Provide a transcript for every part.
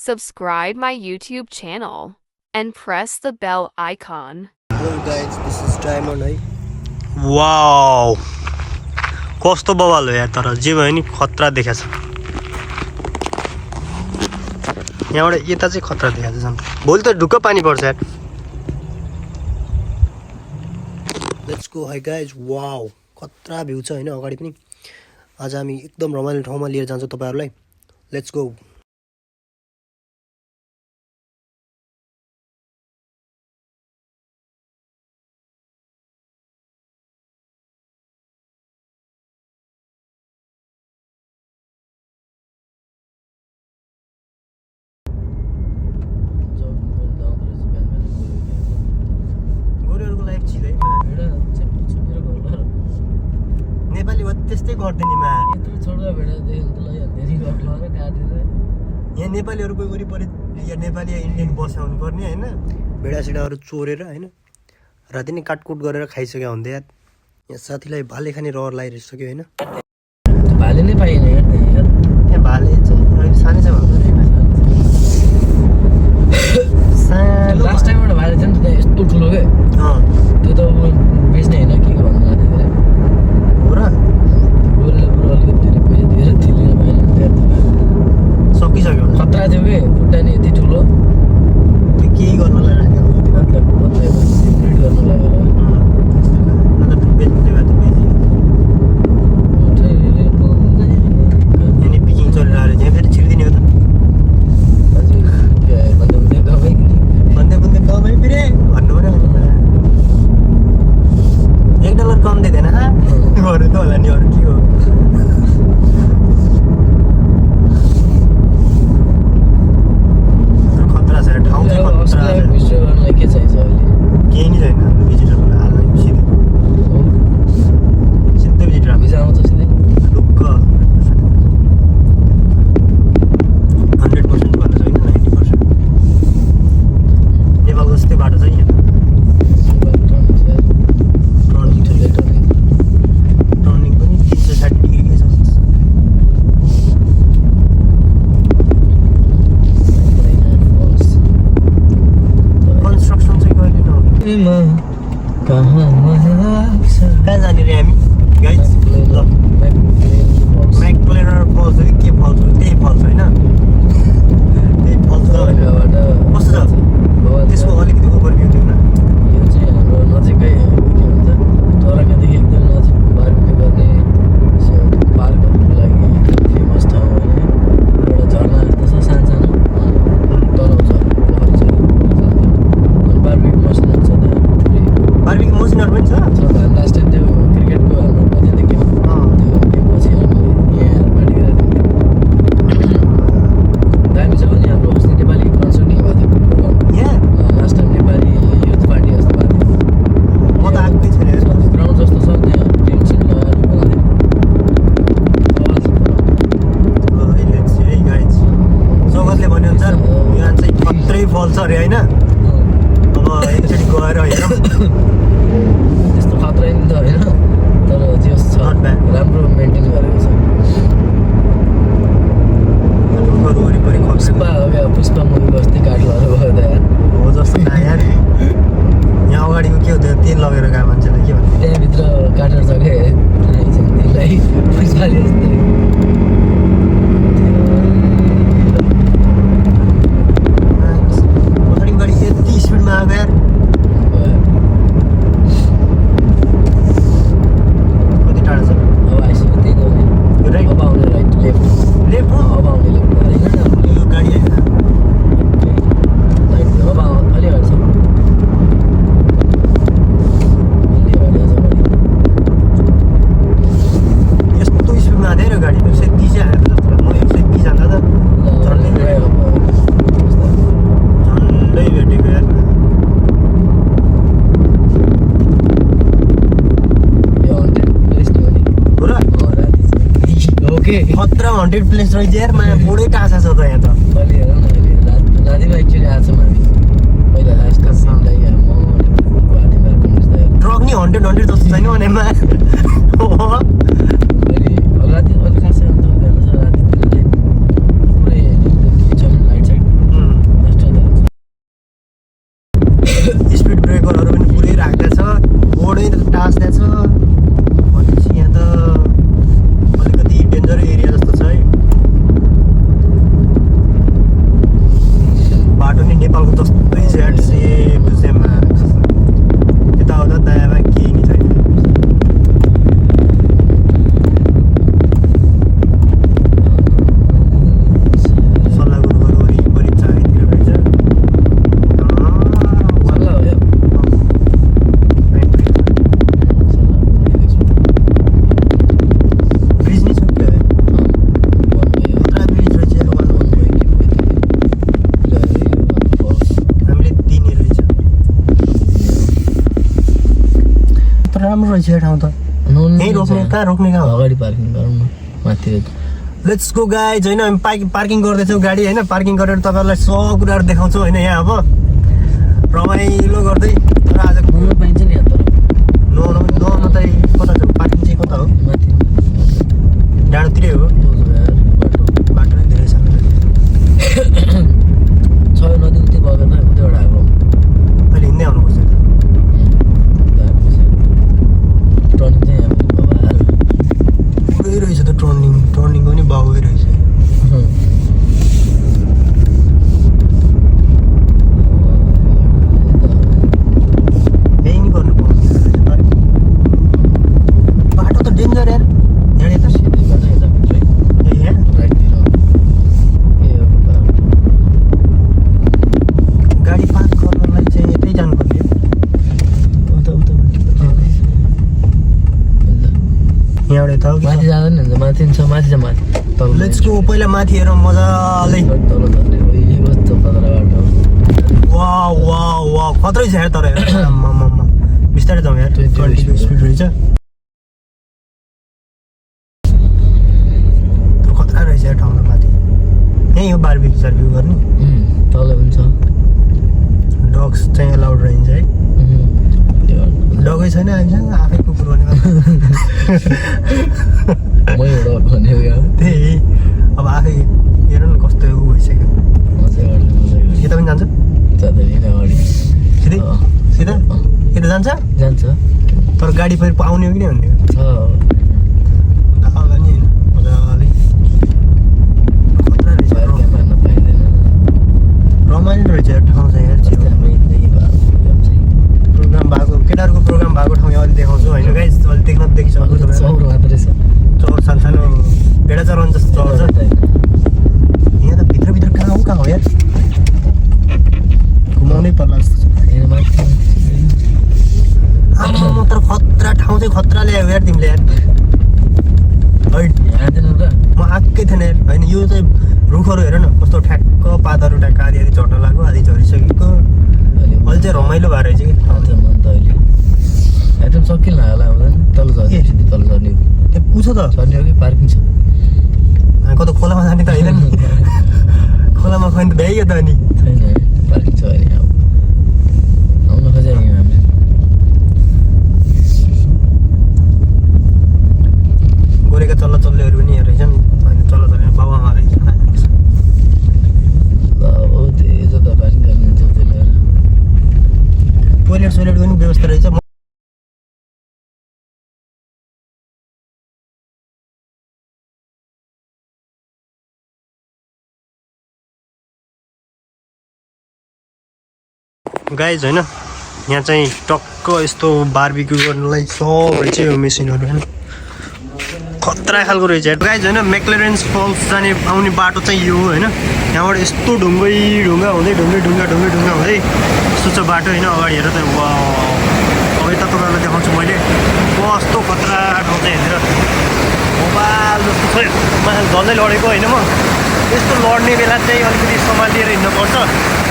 subscribe my YouTube channel and press the bell icon. Hello guys, this is Diamond है. Wow कस्तो बवाल हो यार तर जे भयो नि खतरा देखाछ यहाँबाट यता चाहिँ खतरा देखाछ झन् भोलि त ढुक्क पानी पर्छ यार Let's go hi guys. Wow, खतरा भ्यू छ हैन अगाडि पनि आज हामी एकदम रमाइलो ठाउँमा लिएर जान्छौं तपाईहरुलाई. Let's go. नेपाली वा त्यस्तै गर्दैन मा यत्रो छोड्दा भेडा देख्नलाई धेरै गट्लाले काटेर यहाँ नेपालीहरुको वरिपरि या नेपाली या इन्डियन बसाउनु पर्ने हैन भेडासिडाहरु चोरेर हैन राति नै काटकुट गरेर खाइसक्यो हुँदै यार यहाँ साथीलाई भाले खाने रहर लागिसक्यो हैन भाले नै पाइएन यार यहाँ भाले चाहिँ अहिले सानै छ भन्नु लास्ट टाइम एउटा भाले थियो नि त यस्तो ठुलो के त्यो त बेच्ने हैन के भन्नु लाग्यो धेरै पुरा गोरेले पुरा अलिकति धेरै पैसा दिएर थिलेर भाले त्यहाँ सकिसक्यो खतरा थियो के खुट्टा नि यति ठुलो त्यो केही गर्नलाई राखेको मतलब ब्रिड गर्न लागेर मतलब बेच्ने भए त बेच्यो अनि पिकिङ चलिरहेको छ फेरि छिर्दिने हो त अझै के भन्दै गमै भन्दै कमै फेरि भन्नु पर्यो $1 कम दिँदैन अरू त होला नि अरू के हो खतरा छ ठाउँ चाहिँ खतरा छ भिडियो गर्नलाई के चाहिन्छ अहिले केही नि छैन भिजिटरलाई हाल्न सिधै भिजिटर भिजा आउँछ सिधै ढुक्क 100% भन्नु छैन 90% नेपालको जस्तै बाटो छ यहाँ टर्निङ पनि 360 डिग्री के छ कन्स्ट्रक्सन चाहिँ कहिले नहुने कहाँ जाने रे हामी गाइज ल म्याकप्लेनर फल्स हो कि के फल्स हो त्यही फल्स होइन त्यही फल्स कस्तो छ त्यसको अलिकति ओभरभ्यू दिउँ न यो चाहिँ हाम्रो नजिकै के भन्छ टोराकादेखि एकदम नजिक बार्बिक्यू गर्ने पार्कहरूको लागि फेमस ठाउँ होइन एउटा झरना जस्तो छ सानसानो तलाउ छ पोखरी छ अनि बार्बिक्यू मसिनहरू छ त्यहाँ बार्बिक्यू मसिनहरू पनि छ लास्ट टाइम त्यो क्रिकेटको हाम्रो पछि त्यो गेम पछि हामी यहाँ पार्टी गरेर दामी छ नि हाम्रो अस्ति नेपाली कन्सर्ट नि भएको थियो प्रोग्राम यहाँ last time Nepali youth party जस्तो भएको थियो म त आएकै छैन ग्राउन्ड जस्तो छ त्यहाँ टेन्ट सेन्ट लगाएर जगतले भन्यो अनुसार यहाँ चाहिँ खत्रै फल्छ अरे होइन अब एकचोटि गएर हेरौँ त्यस्तो खतरा नि त होइन तर जे छ Not bad. राम्रो मेन्टेन गरेको छ वरिपरि पुष्पा हो क्या पुष्पा मुभीको अस्ति काट लगाएर भयो त यार हो जस्तो यार यहाँ अगाडिको के हो त्यो तेल लगेर गएको मान्छेलाई के भन्नु त्यहाँभित्र काटेर छ क्या त्यसलाई पुष्पाले जस्तै अगाडि गाडी यति स्पिडमा आएको यार कति टाढा छ अब आइसक्यो त्यही त हो नि राइट अब आउने राइट लेफ्ट लेफ्ट हो अब आउने लेफ्ट होइन यो गाडी होइन राइट अब अलि अगाडि छ अलि अगाडि छ यस्तो स्पिडमा आएको थियो गाडी 130 आएको जस्तो म 120 जाँदा त झन्डै भेटेको यार यो 100 प्लेस नि हो नि हो र राति ओके खतरा 100 प्लेस रहेछ यार माया बोडै टाँसा छ त यहाँ त अलि हेरौँ न अहिले रातिमा एक्चुअली आएको छौँ हामी पहिला लास्ट टाइमलाई म गुवाहाटीमा ट्रक नि 100 जस्तो छैन भनेमा अहिले राति अलिक खासै अन्त हुँदैन छ रातितिर चाहिँ पुरै एकदम के छ लाइट साइड रहेछ यो ठाउँ त यहीँ रोक्ने कहाँ रोक्ने कहाँ हो अगाडि पार्किङ गरौँ न माथि लेट्स गो गाइज होइन हामी पार्किङ गर्दैछौँ गाडी होइन पार्किङ गरेर तपाईँहरूलाई सब कुराहरू देखाउँछु होइन यहाँ अब रमाइलो गर्दै तर आज घुम्न पाइन्छ नि यहाँ तर न त कता छ पार्किङ चाहिँ कता हो माथि डाँडोतिरै हो बाटो बाटो नै धेरै सानो छ नदी उति बगेर त उतैबाट आएको अहिले हिँड्दै आउनुपर्छ टर्निङ चाहिँ यहाँ पुरै रहेछ त टर्निङ पनि बाहुकै रहेछ यही नि गर्नु पाउँछ बाटो त डेन्जर यार यहाँ यता सिधै बाटो यता है ए यहाँ राइटतिर गाडी पार्क गर्नलाई चाहिँ यतै जानुपर्ने यहाँबाट यता हो माथि जाँदा नि हुन्छ माथि छ माथि छ माथि तल लेट्स गो पहिला माथि हेरौँ मजाले तल झर्ने कस्तो खतरा बाटो वा खत्रै छ यार तर हेर आम्मामा बिस्तारै जाउँ यार 20 स्पिड रहेछ खतरा रहेछ यार ठाउँमा माथि यहीँ हो बारबिक्यू सर्बिक्यू गर्ने तल हुन्छ डग्स चाहिँ एलाउड रहन्छ है डगै छैन हामीसँग आफै कुकुर भनेको मै एउटा भन्यो यहाँ त्यही अब आफै हेर न कस्तो ऊ भइसक्यो मजा गर्छ यता पनि जान्छ जाँदैन अगाडि सिधै सिधा यता जान्छ जान्छ तर गाडी फेरि पाउने हो कि नै भन्ने छ होला नि होइन मजाले खतरा रहेछ पार्किङ मार्न पाइँदैन रमाइलो रहेछ यार ठाउँ चाहिँ यार अस्ति हामी प्रोग्राम भएको केटाहरूको प्रोग्राम भएको ठाउँ अहिले देखाउँछु होइन गाइस अहिले देख्न देखिसक्नु तपाईँहरू चौर मात्र रहेछ चौर सानो भेडा चराउनु जस्तो चौर छ यहाँ त भित्रभित्र कहाँ हो यार घुमाउनै पर्ला जस्तो छ आमा तर खतरा ठाउँ चाहिँ खतरा ल्यायो यार तिमीले यार है म आएकै थिएन यार होइन यो चाहिँ रुखहरू हेर न कस्तो ठ्याक्क पातहरू ठ्याक्क आधी आधी झट्ट लाग्यो आधी झरिसकेको अहिले चाहिँ रमाइलो भएर रहेछ कि आइटम सकिल होला आउँदैन तल झर्ने सिधै तल झर्ने ए पुछ त झर्ने हो कि पार्किङ छ हामी कता खोलामा जाने त होइन नि खोलामा खै त भ्याइयो त अनि छैन पार्किङ छ अहिले अब आउन खोजेको हामी गोरेका चल्ला चल्लेहरू पनि रहेछ नि होइन चल्ला चल्ने बाबुआमा रहेछ हो त्यो जता पार्किङ गर्ने हुन्छ त्यो लिएर टोइलेट सोइलेटको पनि व्यवस्था रहेछ गाइज होइन यहाँ चाहिँ टक्क यस्तो बारबिक्यू गर्नलाई सब रहेछ यो मेसिनहरू होइन खतरा खालको रहेछ गाइज होइन मेक्लेरेन्स फल्स जाने आउने बाटो चाहिँ यो होइन यहाँबाट यस्तो ढुङ्गा हुँदै ढुङ्गा हुँदै यस्तो छ बाटो होइन अगाडि हेर त वा अब यता तपाईँहरूलाई देखाउँछु मैले कस्तो खतरा ठाउँ चाहिँ हेरेर मोबाइल जस्तो छ झन्डै लडेको होइन म यस्तो लड्ने बेला चाहिँ अलिकति सामान लिएर हिँड्नुपर्छ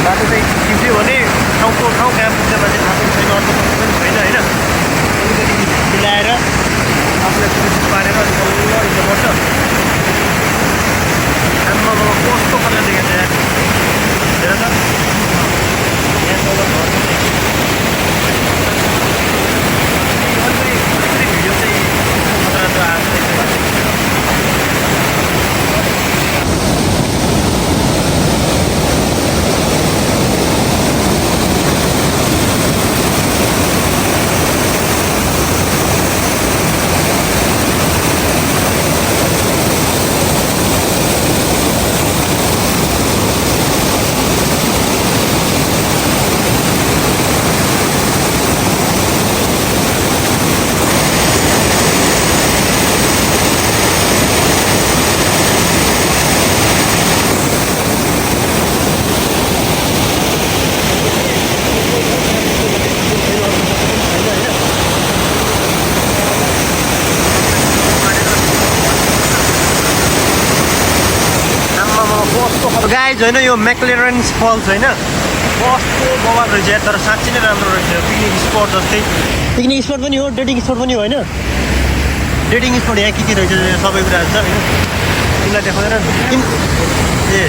बाटो चाहिँ चिप्ल्यो भने ठाउँको ठाउँ कहाँ पुग्छ मान्छे थाहा पनि छैन अर्को पनि छैन होइन अलिकति मिलाएर आफूलाई सुरक्षित पारेर बल्ल हिँड्नुपर्छ आम्मा कस्तो खतरा देखेको छ हेर त यहाँ तल भिडियो चाहिँ खतरा आएको गाइज होइन यो म्याक्लेरेन्स फल्स होइन कस्तो बवाल रहेछ यार, तर साँच्चै नै राम्रो रहेछ पिकनिक स्पट जस्तै। पिकनिक स्पट पनि हो, डेटिङ स्पट पनि हो होइन। डेटिङ स्पट यहाँ के रहेछ सबै कुराहरू छ होइन, तिमीलाई देखाउँदैन ए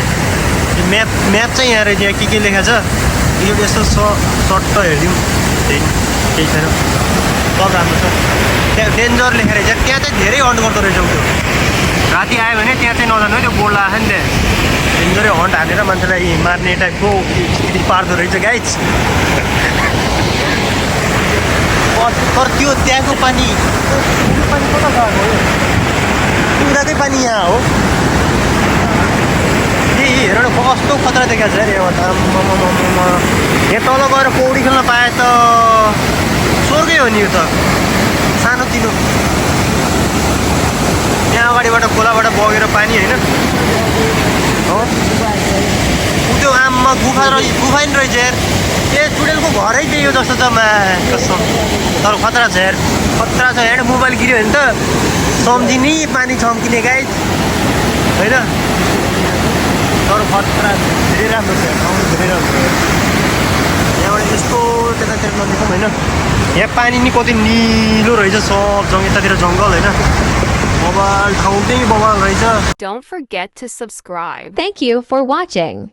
म्याप चाहिँ यहाँ रहेछ, यहाँ के लेखा छ यो यसो सर्ट हेरिदिउँ केही छैन, सब राम्रो छ। त्यहाँ डेन्जर लेखेर रहेछ, त्यहाँ चाहिँ धेरै हन्ट गर्दो रहेछ त्यो। राति आयो भने त्यहाँ चाहिँ नजानु है, त्यो बोर्ड लगाएको छ नि त्यहाँ डेन्जरै हन्ट हालेर मान्छेलाई मार्ने टाइपको स्थिति पार्दो रहेछ गाइज। तर त्यो त्यहाँको पानी कता गएको हो, उनीहरूकै पानी यहाँ हो। हेर न कस्तो खतरा देखाएको छ अरे यहाँ तल गएर पौडी खेल्न पाए त स्वर्गै हो नि यो त। सानोतिनो यहाँ अगाडिबाट खोलाबाट बगेर पानी होइन, त्यो आममा गुफा नि रहेछ यार। ए चुडेलको घरै त्यही हो जस्तो छ मा कसम, तर खतरा छ यार, खतरा छ यार। मोबाइल गिर्यो भने त सम्झिने पानी छम्किने गाइज होइन, तर खतरा धेरै राम्रो छ, ठाउँ धेरै राम्रो छ। यहाँबाट यस्तो त्यतातिर नदेखौँ होइन, यहाँ पानी नि कति निलो रहेछ, सब यतातिर जङ्गल होइन, बवाल ठाउँ चाहिँ बवाल रहेछ। Don't forget to subscribe. Thank you for watching.